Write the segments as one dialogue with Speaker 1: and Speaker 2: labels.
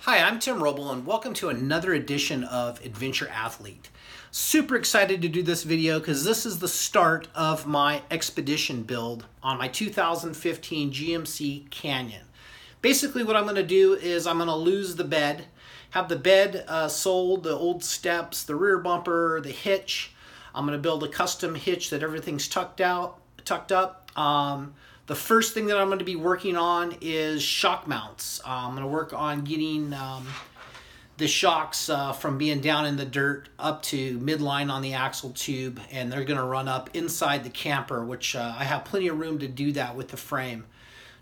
Speaker 1: Hi, I'm Tim Roble and welcome to another edition of Adventure Athlete. Super excited to do this video because this is the start of my expedition build on my 2015 GMC Canyon. Basically what I'm going to do is I'm going to lose the bed, have the bed sold, the old steps, the rear bumper, the hitch. I'm going to build a custom hitch that everything's tucked up. The first thing that I'm going to be working on is shock mounts. I'm going to work on getting the shocks from being down in the dirt up to midline on the axle tube, and they're going to run up inside the camper, which I have plenty of room to do that with the frame.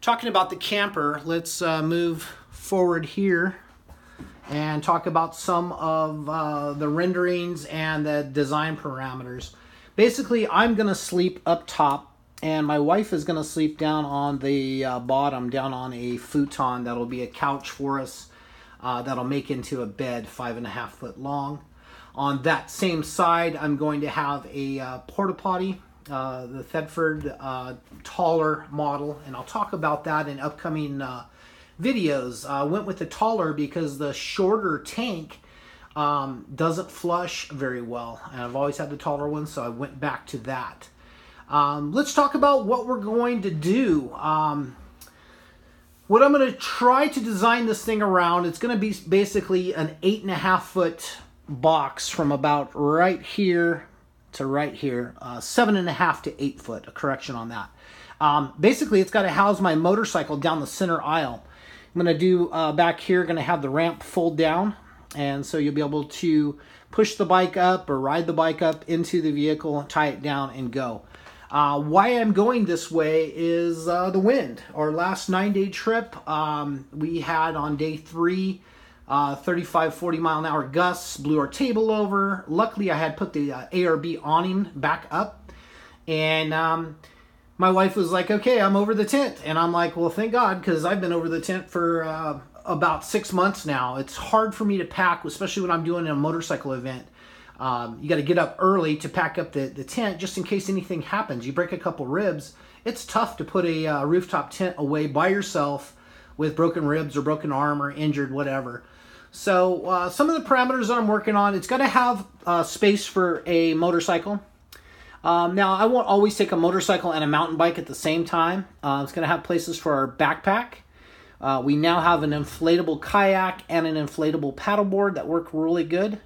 Speaker 1: Talking about the camper, let's move forward here and talk about some of the renderings and the design parameters. Basically, I'm going to sleep up top, and my wife is going to sleep down on the bottom, down on a futon that'll be a couch for us. That'll make into a bed 5.5 foot long. On that same side, I'm going to have a porta potty, the Thetford taller model, and I'll talk about that in upcoming videos. I went with the taller because the shorter tank doesn't flush very well, and I've always had the taller one, so I went back to that. Let's talk about what we're going to do. What I'm going to try to design this thing around, it's going to be basically an 8.5 foot box from about right here to right here, 7.5 to 8 foot, a correction on that. Basically, it's got to house my motorcycle down the center aisle. I'm going to do back here, going to have the ramp fold down, and so you'll be able to push the bike up or ride the bike up into the vehicle, tie it down, and go. Why I'm going this way is the wind. Our last 9-day trip, we had on day 3, 35, 40 mile an hour gusts, blew our table over. Luckily, I had put the ARB awning back up, and my wife was like, okay, I'm over the tent. And I'm like, well, thank God, because I've been over the tent for about 6 months now. It's hard for me to pack, especially when I'm doing a motorcycle event. You got to get up early to pack up the tent just in case anything happens. You break a couple ribs. It's tough to put a rooftop tent away by yourself with broken ribs or broken arm or injured, whatever. So some of the parameters that I'm working on, it's got to have space for a motorcycle. Now, I won't always take a motorcycle and a mountain bike at the same time. It's going to have places for our backpack. We now have an inflatable kayak and an inflatable paddleboard that work really good.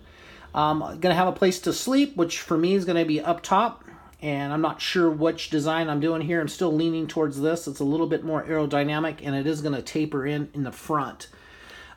Speaker 1: Going to have a place to sleep, which for me is going to be up top, and I'm not sure which design I'm doing here. I'm still leaning towards this. It's a little bit more aerodynamic, and it is going to taper in the front.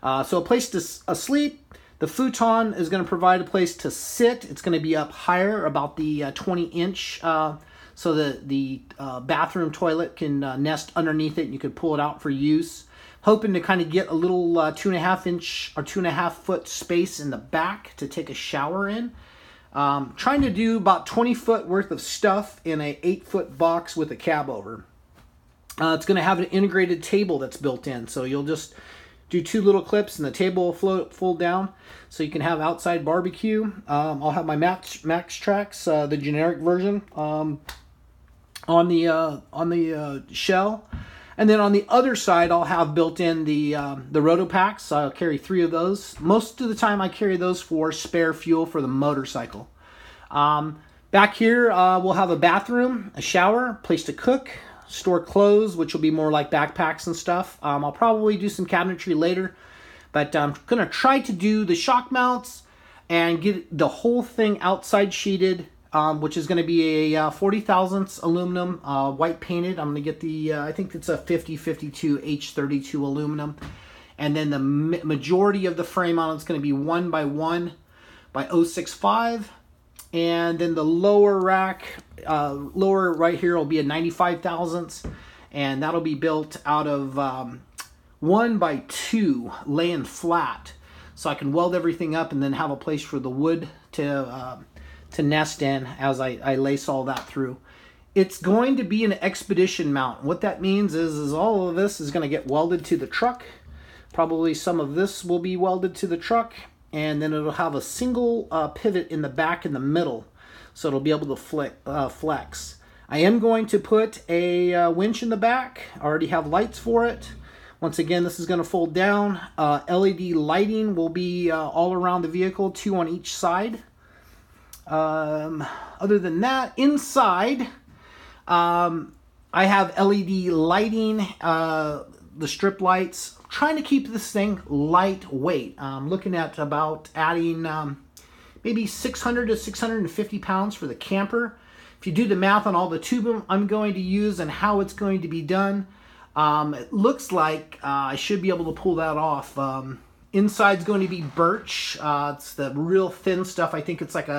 Speaker 1: So a place to sleep. The futon is going to provide a place to sit. It's going to be up higher, about the 20-inch, so the bathroom toilet can nest underneath it, and you could pull it out for use. Hoping to kind of get a little 2.5-inch or 2.5 foot space in the back to take a shower in. Trying to do about 20 foot worth of stuff in a 8 foot box with a cab over. It's going to have an integrated table that's built in, so you'll just do 2 little clips and the table will fold down, so you can have outside barbecue. I'll have my Max Tracks, the generic version, on the shell. And then on the other side, I'll have built in the Roto Packs. I'll carry 3 of those. Most of the time, I carry those for spare fuel for the motorcycle. Back here, we'll have a bathroom, a shower, place to cook, store clothes, which will be more like backpacks and stuff. I'll probably do some cabinetry later, but I'm going to try to do the shock mounts and get the whole thing outside sheeted, which is going to be a 40 thousandths aluminum, white painted. I'm going to get the, I think it's a 5052 H32 aluminum. And then the majority of the frame on it's going to be 1 by 1 by 065. And then the lower rack, lower right here will be a 95 thousandths. And that'll be built out of 1 by 2 laying flat. So I can weld everything up and then have a place for the wood to nest in as I lace all that through. It's going to be an expedition mount. What that means is all of this is going to get welded to the truck. Probably some of this will be welded to the truck, and then it'll have a single pivot in the back in the middle, so it'll be able to flex. I am going to put a winch in the back. I already have lights for it. Once again, this is going to fold down. LED lighting will be all around the vehicle, 2 on each side. Other than that, inside, I have LED lighting, the strip lights. I'm trying to keep this thing lightweight. I'm looking at about adding maybe 600 to 650 pounds for the camper. If you do the math on all the tube I'm going to use and how it's going to be done, it looks like I should be able to pull that off. Inside's going to be birch. It's the real thin stuff. I think it's like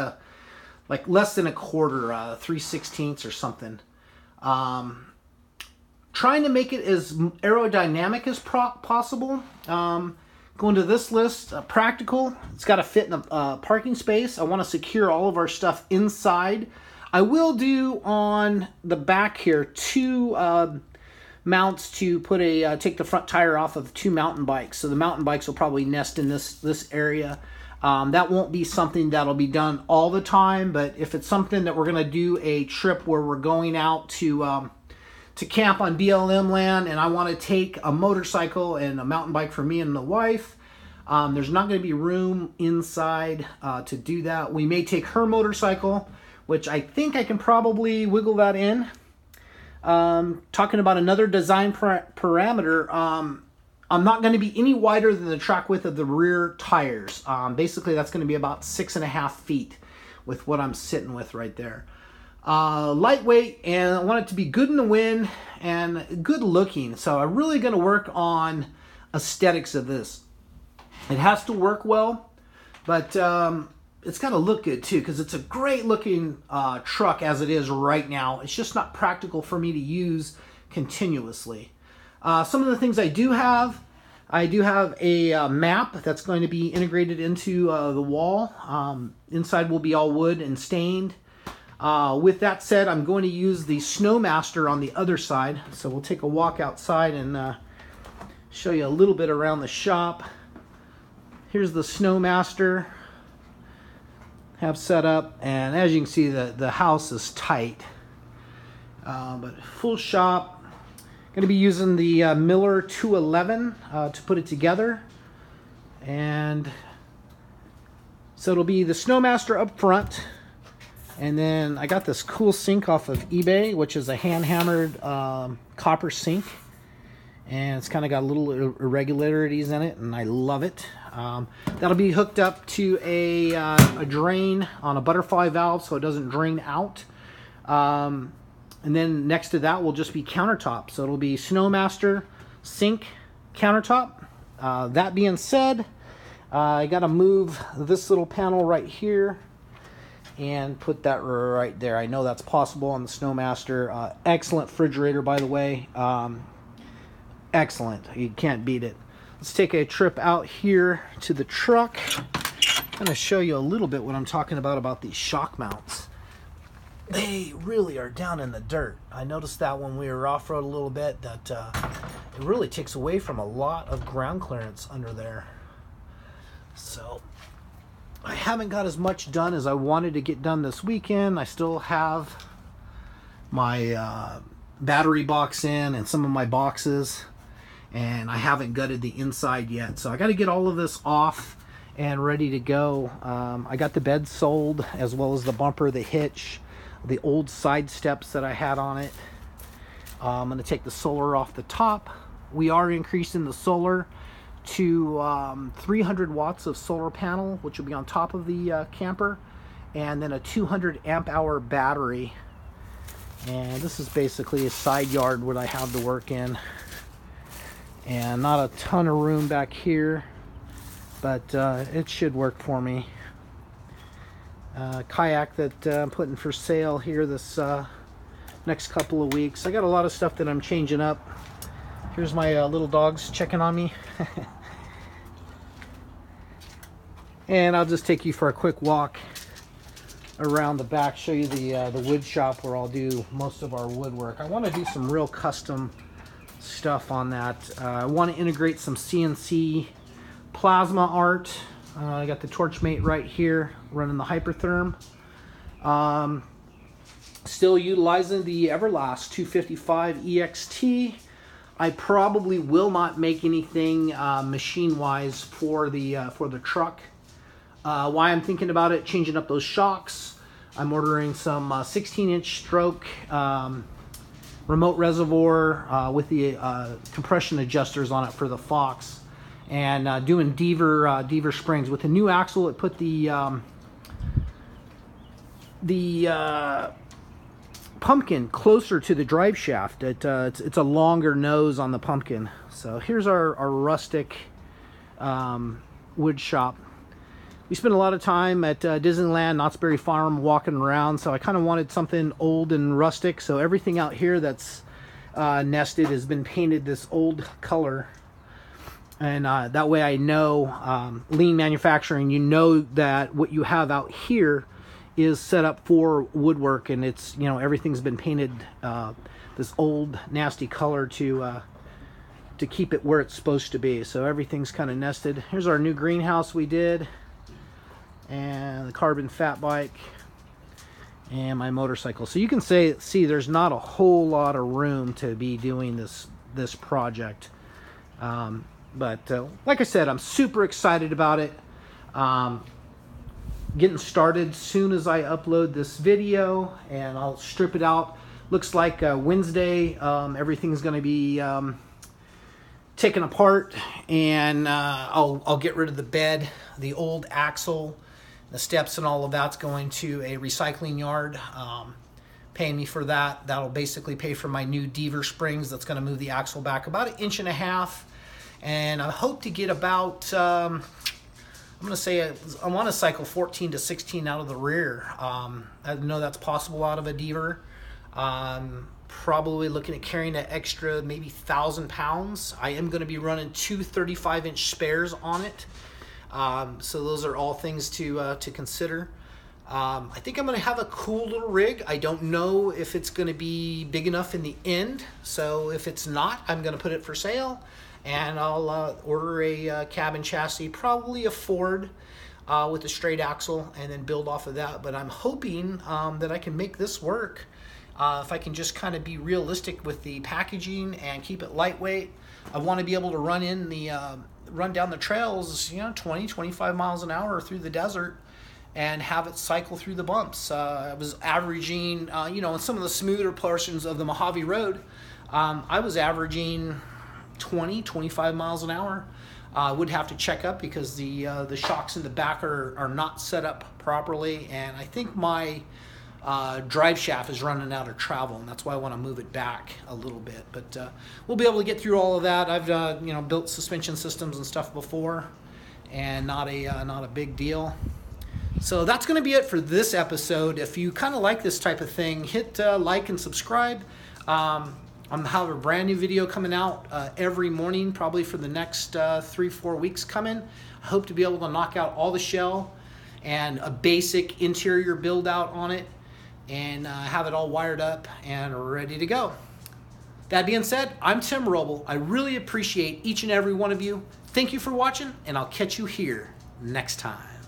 Speaker 1: less than a quarter, 3/16 or something. Trying to make it as aerodynamic as possible. Going to this list, practical. It's got to fit in a parking space. I want to secure all of our stuff inside. I will do on the back here 2 mounts to put take the front tire off of 2 mountain bikes. So the mountain bikes will probably nest in this area. That won't be something that'll be done all the time, but if it's something that we're going to do a trip where we're going out to camp on BLM land and I want to take a motorcycle and a mountain bike for me and the wife, there's not going to be room inside to do that. We may take her motorcycle, which I think I can probably wiggle that in. Talking about another design parameter, I'm not going to be any wider than the track width of the rear tires. Basically, that's going to be about 6.5 feet with what I'm sitting with right there. Lightweight, and I want it to be good in the wind and good looking. So I'm really going to work on aesthetics of this. It has to work well, but it's got to look good too, because it's a great looking truck as it is right now. It's just not practical for me to use continuously. Some of the things I do have a map that's going to be integrated into the wall. Inside will be all wood and stained. With that said, I'm going to use the Snowmaster on the other side. So we'll take a walk outside and show you a little bit around the shop. Here's the Snowmaster. Have set up, and as you can see, the house is tight. But full shop. Going to be using the Miller 211 to put it together. And so it'll be the Snowmaster up front. And then I got this cool sink off of eBay, which is a hand-hammered copper sink. And it's kind of got little irregularities in it, and I love it. That'll be hooked up to a drain on a butterfly valve so it doesn't drain out. And then next to that will just be countertop. So it'll be Snowmaster, sink, countertop. That being said, I got to move this little panel right here and put that right there. I know that's possible on the Snowmaster. Excellent refrigerator, by the way. Excellent. You can't beat it. Let's take a trip out here to the truck. I'm going to show you a little bit what I'm talking about these shock mounts. They really are down in the dirt. I noticed that when we were off-road a little bit, that it really takes away from a lot of ground clearance under there. So I haven't got as much done as I wanted to get done this weekend. I still have my battery box in and some of my boxes, and I haven't gutted the inside yet. So I got to get all of this off and ready to go. I got the bed sold, as well as the bumper, the hitch, the old side steps that I had on it. I'm going to take the solar off the top. We are increasing the solar to 300 watts of solar panel, which will be on top of the camper, and then a 200 amp hour battery. And this is basically a side yard what I have to work in, and not a ton of room back here, but it should work for me. Kayak that I'm putting for sale here this next couple of weeks. I got a lot of stuff that I'm changing up. Here's my little dogs checking on me. And I'll just take you for a quick walk around the back, show you the wood shop where I'll do most of our woodwork. I want to do some real custom stuff on that. I want to integrate some CNC plasma art. I got the Torchmate right here running the Hypertherm. Still utilizing the Everlast 255 EXT. I probably will not make anything machine-wise for the truck. Why I'm thinking about it, changing up those shocks. I'm ordering some 16-inch stroke remote reservoir with the compression adjusters on it for the Fox, and doing Deaver springs with the new axle. It put the pumpkin closer to the drive shaft. It's a longer nose on the pumpkin. So here's our rustic wood shop. We spent a lot of time at Disneyland, Knott's Berry Farm, walking around, so I kind of wanted something old and rustic. So everything out here that's nested has been painted this old color, and that way I know, lean manufacturing, you know that what you have out here is set up for woodwork, and it's, you know, everything's been painted this old nasty color to keep it where it's supposed to be. So everything's kind of nested. Here's our new greenhouse we did, and the carbon fat bike, and my motorcycle. So you can see there's not a whole lot of room to be doing this project, but like I said, I'm super excited about it. Getting started soon as I upload this video, and I'll strip it out. Looks like Wednesday everything's going to be taken apart, and I'll get rid of the bed, the old axle, the steps, and all of that's going to a recycling yard, paying me for that. That'll basically pay for my new Deaver springs. That's going to move the axle back about 1.5 inches, and I hope to get about I'm going to say I want to cycle 14 to 16 out of the rear. I know that's possible out of a Deaver. Probably looking at carrying an extra maybe 1,000 pounds. I am going to be running 2 35-inch spares on it. So those are all things to consider. I think I'm going to have a cool little rig. I don't know if it's going to be big enough in the end. So if it's not, I'm going to put it for sale. And I'll order a cabin chassis, probably a Ford with a straight axle, and then build off of that. But I'm hoping that I can make this work. If I can just kind of be realistic with the packaging and keep it lightweight. I want to be able to run down the trails, 20, 25 miles an hour through the desert, and have it cycle through the bumps. I was averaging, in some of the smoother portions of the Mojave Road, I was averaging 20, 25 miles an hour. Would have to check up because the shocks in the back are not set up properly, and I think my drive shaft is running out of travel, and that's why I want to move it back a little bit. But we'll be able to get through all of that. I've built suspension systems and stuff before, and not a big deal. So that's going to be it for this episode. If you kind of like this type of thing, hit like and subscribe. I'm going to have a brand new video coming out every morning, probably for the next 3-4 weeks coming. I hope to be able to knock out all the shell and a basic interior build out on it, and have it all wired up and ready to go. That being said, I'm Tim Roble. I really appreciate each and every one of you. Thank you for watching, and I'll catch you here next time.